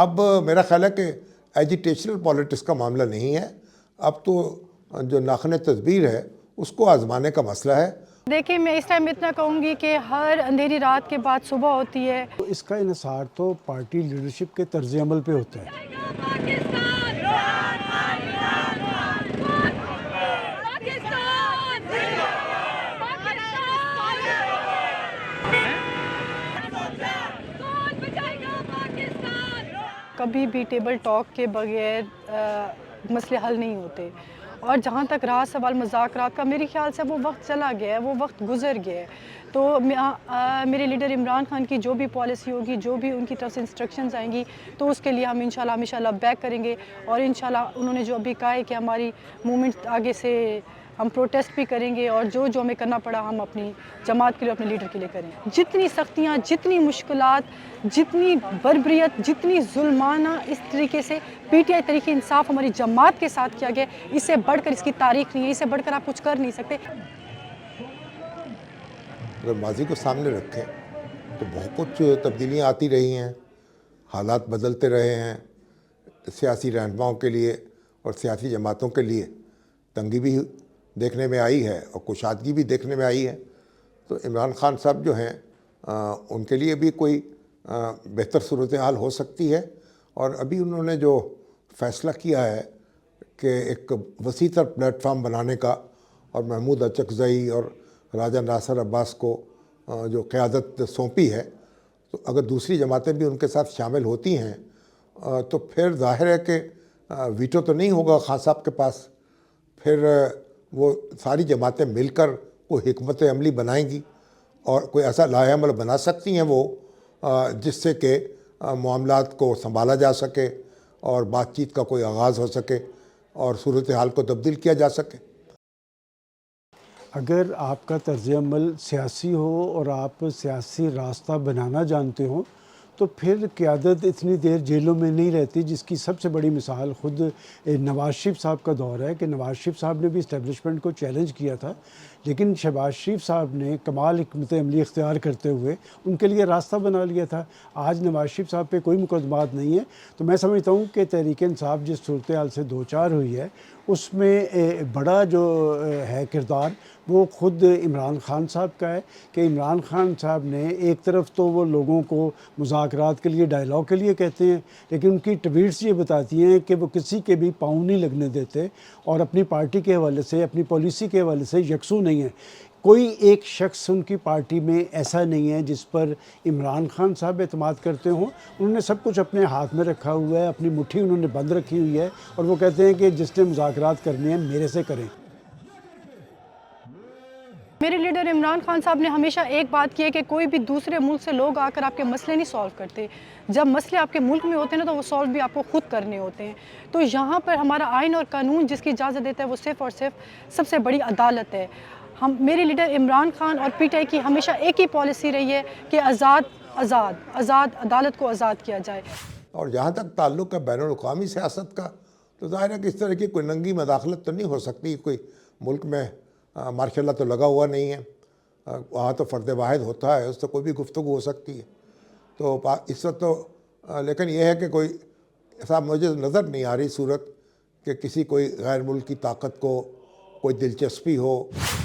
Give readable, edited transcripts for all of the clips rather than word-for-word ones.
اب میرا خیال ہے کہ ایجیٹیشنل پالیٹکس کا معاملہ نہیں ہے، اب تو جو ناخن تدبیر ہے اس کو آزمانے کا مسئلہ ہے۔ دیکھیں میں اس ٹائم اتنا کہوں گی کہ ہر اندھیری رات کے بعد صبح ہوتی ہے۔ اس کا انحصار تو پارٹی لیڈرشپ کے طرز عمل پہ ہوتا ہے۔ کبھی بھی ٹیبل ٹاک کے بغیر مسئلے حل نہیں ہوتے، اور جہاں تک رہا سوال مذاکرات کا، میرے خیال سے وہ وقت چلا گیا ہے، وہ وقت گزر گیا ہے۔ تو میرے لیڈر عمران خان کی جو بھی پالیسی ہوگی، جو بھی ان کی طرف سے انسٹرکشنز آئیں گی، تو اس کے لیے ہم انشاءاللہ بیک کریں گے، اور انشاءاللہ انہوں نے جو ابھی کہا ہے کہ ہماری موومنٹ آگے سے ہم پروٹیسٹ بھی کریں گے، اور جو ہمیں کرنا پڑا ہم اپنی جماعت کے لیے، اپنے لیڈر کے لیے کریں۔ جتنی سختیاں، جتنی مشکلات، جتنی بربریت، جتنی ظلمانہ اس طریقے سے P T I Tehreek Insaf ہماری جماعت کے ساتھ کیا گیا، اس سے بڑھ کر اس کی تاریخ نہیں ہے، اس سے بڑھ کر آپ کچھ کر نہیں سکتے۔ اگر ماضی کو سامنے رکھیں تو بہت کچھ تبدیلیاں آتی رہی ہیں، حالات بدلتے رہے ہیں، سیاسی رہنماؤں کے لیے اور سیاسی جماعتوں کے لیے تنگی بھی دیکھنے میں آئی ہے اور کشادگی بھی دیکھنے میں آئی ہے۔ تو عمران خان صاحب جو ہیں ان کے لیے بھی کوئی بہتر صورتحال ہو سکتی ہے، اور ابھی انہوں نے جو فیصلہ کیا ہے کہ ایک وسیع تر پلیٹ فارم بنانے کا، اور محمود اچکزئی اور راجہ ناصر عباس کو جو قیادت سونپی ہے، تو اگر دوسری جماعتیں بھی ان کے ساتھ شامل ہوتی ہیں تو پھر ظاہر ہے کہ ویٹو تو نہیں ہوگا خان صاحب کے پاس، پھر وہ ساری جماعتیں مل کر کوئی حکمت عملی بنائیں گی اور کوئی ایسا لائحہ عمل بنا سکتی ہیں وہ جس سے کہ معاملات کو سنبھالا جا سکے اور بات چیت کا کوئی آغاز ہو سکے اور صورتحال کو تبدیل کیا جا سکے۔ اگر آپ کا طرز عمل سیاسی ہو اور آپ سیاسی راستہ بنانا جانتے ہوں تو پھر قیادت اتنی دیر جیلوں میں نہیں رہتی، جس کی سب سے بڑی مثال خود نواز شریف صاحب کا دور ہے کہ نواز شریف صاحب نے بھی اسٹیبلشمنٹ کو چیلنج کیا تھا، لیکن شہباز شریف صاحب نے کمال حکمت عملی اختیار کرتے ہوئے ان کے لیے راستہ بنا لیا تھا۔ آج نواز شریف صاحب پہ کوئی مقدمات نہیں ہے، تو میں سمجھتا ہوں کہ تحریک انصاف جس صورتحال سے دوچار ہوئی ہے اس میں بڑا جو ہے کردار وہ خود عمران خان صاحب کا ہے کہ عمران خان صاحب نے ایک طرف تو وہ لوگوں کو مذاکرات کے لیے، ڈائلاگ کے لیے کہتے ہیں، لیکن ان کی ٹویٹس یہ بتاتی ہیں کہ وہ کسی کے بھی پاؤں نہیں لگنے دیتے اور اپنی پارٹی کے حوالے سے، اپنی پالیسی کے حوالے سے یکسو نہیں ہے۔ کوئی ایک شخص ان کی پارٹی میں ایسا نہیں ہے جس پر عمران خان صاحب اعتماد کرتے ہوں، انہوں نے سب کچھ اپنے ہاتھ میں رکھا ہوا ہے، اپنی مٹھی انہوں نے بند رکھی ہوئی ہے، اور وہ کہتے ہیں کہ جس نے مذاکرات کرنے ہیں میرے سے کریں۔ میرے لیڈر عمران خان صاحب نے ہمیشہ ایک بات کی ہے کہ کوئی بھی دوسرے ملک سے لوگ آ کر آپ کے مسئلے نہیں سالو کرتے، جب مسئلے آپ کے ملک میں ہوتے ہیں نا تو وہ سالو بھی آپ کو خود کرنے ہوتے ہیں۔ تو یہاں پر ہمارا آئین اور قانون جس کی اجازت دیتا ہے وہ صرف اور صرف سب سے بڑی عدالت ہے۔ میرے لیڈر عمران خان اور پی ٹی آئی کی ہمیشہ ایک ہی پالیسی رہی ہے کہ آزاد عدالت کو آزاد کیا جائے۔ اور جہاں تک تعلق ہے بین الاقوامی سیاست کا، تو ظاہر ہے کہ اس طرح کی کوئی ننگی مداخلت تو نہیں ہو سکتی، کوئی ملک میں مارشاء اللہ تو لگا ہوا نہیں ہے، وہاں تو فرد واحد ہوتا ہے، اس سے کوئی بھی گفتگو ہو سکتی ہے۔ تو اس وقت تو لیکن یہ ہے کہ کوئی ایسا مجھے نظر نہیں آ رہی صورت کہ کسی کوئی غیر ملکی طاقت کو کوئی دلچسپی ہو۔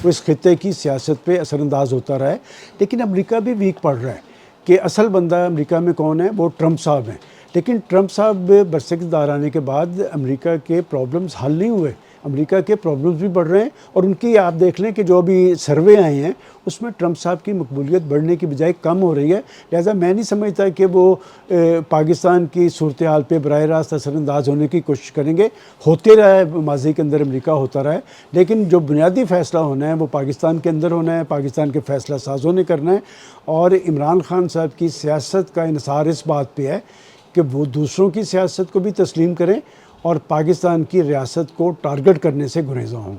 وہ اس خطے کی سیاست پہ اثر انداز ہوتا رہا ہے، لیکن امریکہ بھی ویک پڑ رہا ہے کہ اصل بندہ امریکہ میں کون ہے، وہ ٹرمپ صاحب ہیں۔ لیکن ٹرمپ صاحب برسکتدار آنے کے بعد امریکہ کے پرابلمز حل نہیں ہوئے، امریکہ کے پرابلمز بھی بڑھ رہے ہیں، اور ان کی آپ دیکھ لیں کہ جو ابھی سروے آئے ہیں اس میں ٹرمپ صاحب کی مقبولیت بڑھنے کی بجائے کم ہو رہی ہے۔ لہٰذا میں نہیں سمجھتا کہ وہ پاکستان کی صورتحال پہ براہ راست اثر انداز ہونے کی کوشش کریں گے۔ ہوتے رہا ہے ماضی کے اندر، امریکہ ہوتا رہا ہے، لیکن جو بنیادی فیصلہ ہونا ہے وہ پاکستان کے اندر ہونا ہے، پاکستان کے فیصلہ سازوں نے کرنا ہے، اور عمران خان صاحب کی سیاست کا انحصار اس بات پہ ہے کہ وہ دوسروں کی سیاست کو بھی تسلیم کریں اور پاکستان کی ریاست کو ٹارگٹ کرنے سے گریزاں ہوں۔